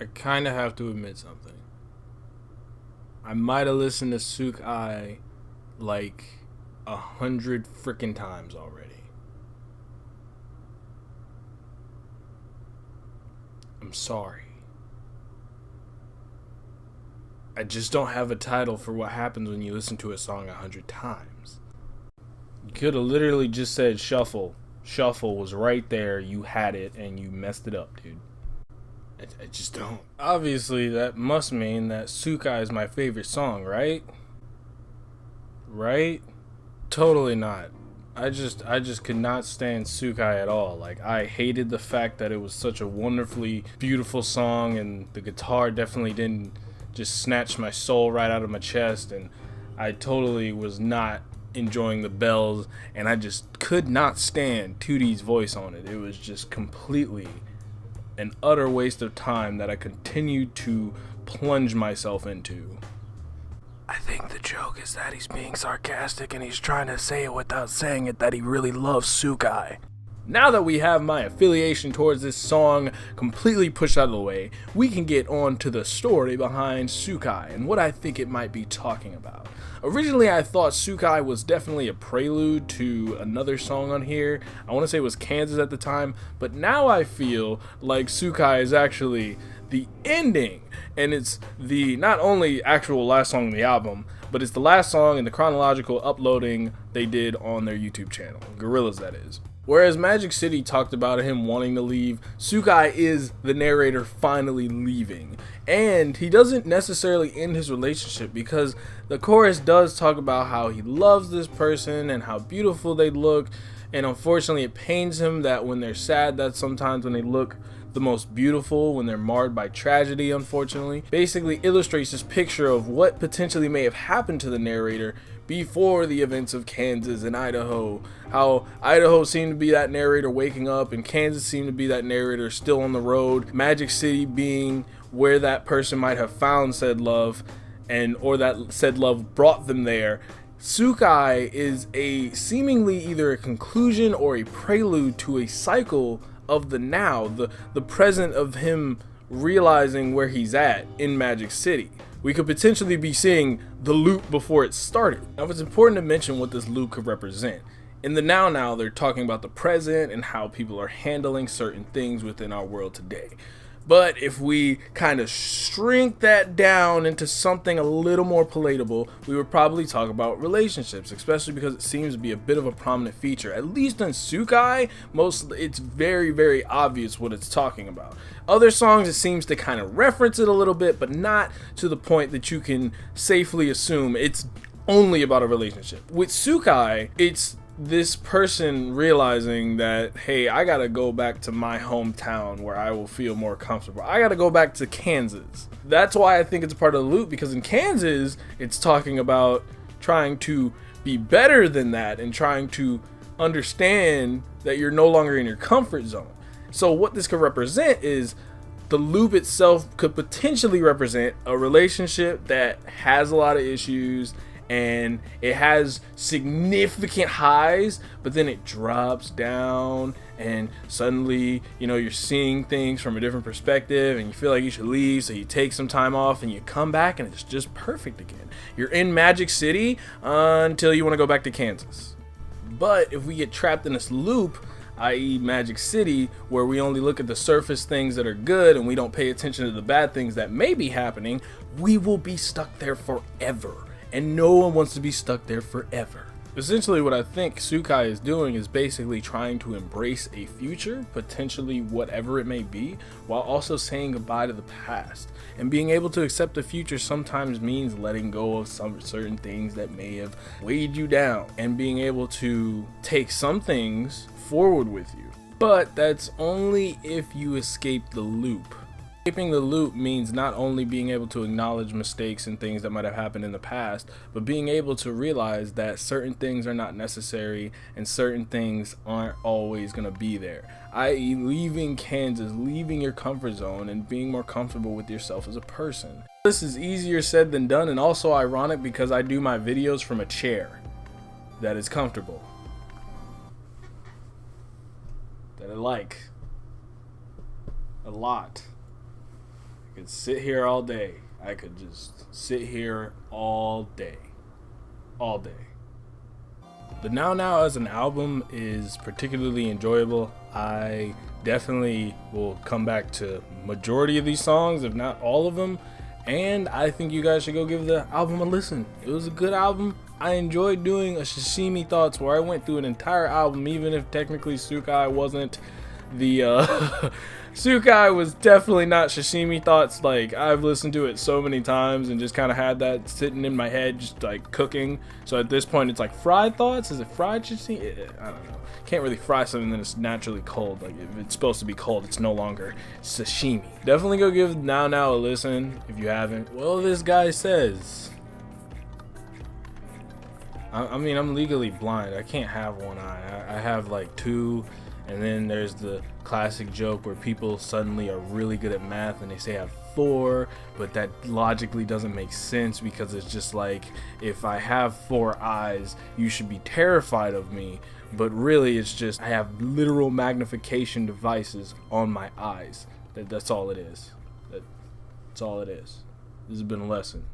I kind of have to admit something. I might have listened to Souk like 100 freaking times already. I'm sorry. I just don't have a title for what happens when you listen to a song 100 times. You could have literally just said shuffle. Shuffle was right there. You had it and you messed it up, dude. I just don't. Obviously, that must mean that Souk is my favorite song, right? Right? Totally not. I just could not stand Souk at all. Like, I hated the fact that it was such a wonderfully beautiful song, and the guitar definitely didn't just snatch my soul right out of my chest, and I totally was not enjoying the bells, and I just could not stand Tootie's voice on it. It was just completely an utter waste of time that I continued to plunge myself into. I think the joke is that he's being sarcastic and he's trying to say it without saying it that he really loves Sukai. Now that we have my affiliation towards this song completely pushed out of the way, we can get on to the story behind Sukai and what I think it might be talking about. Originally, I thought Sukai was definitely a prelude to another song on here. I want to say it was Kansas at the time, but now I feel like Sukai is actually the ending, and it's the not only actual last song on the album, but it's the last song in the chronological uploading they did on their YouTube channel, Gorillaz that is. Whereas Magic City talked about him wanting to leave, Sukai is the narrator finally leaving. And he doesn't necessarily end his relationship, because the chorus does talk about how he loves this person and how beautiful they look, and unfortunately it pains him that when they're sad, that sometimes when they look the most beautiful, when they're marred by tragedy, unfortunately. Basically illustrates this picture of what potentially may have happened to the narrator before the events of Kansas and Idaho. How Idaho seemed to be that narrator waking up, and Kansas seemed to be that narrator still on the road. Magic City being where that person might have found said love, and or that said love brought them there. Sukai is a seemingly either a conclusion or a prelude to a cycle of the now, the present of him realizing where he's at in Magic City. We could potentially be seeing the loop before it started. Now, it's important to mention what this loop could represent. In the now, they're talking about the present and how people are handling certain things within our world today. But if we kind of shrink that down into something a little more palatable, we would probably talk about relationships, especially because it seems to be a bit of a prominent feature. At least in Sukai, it's very, very obvious what it's talking about. Other songs, it seems to kind of reference it a little bit, but not to the point that you can safely assume it's only about a relationship. With Sukai, it's this person realizing that, hey, I gotta go back to my hometown where I will feel more comfortable. I gotta go back to Kansas. That's why I think it's a part of the loop, because in Kansas, it's talking about trying to be better than that and trying to understand that you're no longer in your comfort zone. So what this could represent is the loop itself could potentially represent a relationship that has a lot of issues, and it has significant highs, but then it drops down, and suddenly, you're seeing things from a different perspective, and you feel like you should leave, so you take some time off, and you come back, and it's just perfect again. You're in Magic City until you want to go back to Kansas. But if we get trapped in this loop, i.e. Magic City, where we only look at the surface things that are good, and we don't pay attention to the bad things that may be happening, we will be stuck there forever. And no one wants to be stuck there forever. Essentially, what I think Sukai is doing is basically trying to embrace a future, potentially whatever it may be, while also saying goodbye to the past. And being able to accept the future sometimes means letting go of some certain things that may have weighed you down, and being able to take some things forward with you. But that's only if you escape the loop. Escaping the loop means not only being able to acknowledge mistakes and things that might have happened in the past, but being able to realize that certain things are not necessary and certain things aren't always going to be there. I.e. leaving Kansas, leaving your comfort zone, and being more comfortable with yourself as a person. This is easier said than done, and also ironic because I do my videos from a chair that is comfortable, that I like. A lot. I could sit here all day. I could just sit here all day. All day. The Now Now as an album is particularly enjoyable. I definitely will come back to majority of these songs, if not all of them. And I think you guys should go give the album a listen. It was a good album. I enjoyed doing a Sashimi Thoughts where I went through an entire album, even if technically Souk wasn't the Souk was definitely not Sashimi Thoughts. Like, I've listened to it so many times and just kind of had that sitting in my head, just like cooking. So at this point, it's like fried thoughts. Is it fried Sashimi? I don't know. Can't really fry something that is naturally cold. Like, if it's supposed to be cold, it's no longer sashimi. Definitely go give Now Now a listen if you haven't. Well, this guy says, I mean, I'm legally blind. I can't have one eye. I have like two. And then there's the classic joke where people suddenly are really good at math and they say I have 4, but that logically doesn't make sense, because it's just like, if I have 4 eyes, you should be terrified of me. But really, it's just I have literal magnification devices on my eyes. That's all it is. That's all it is. This has been a lesson.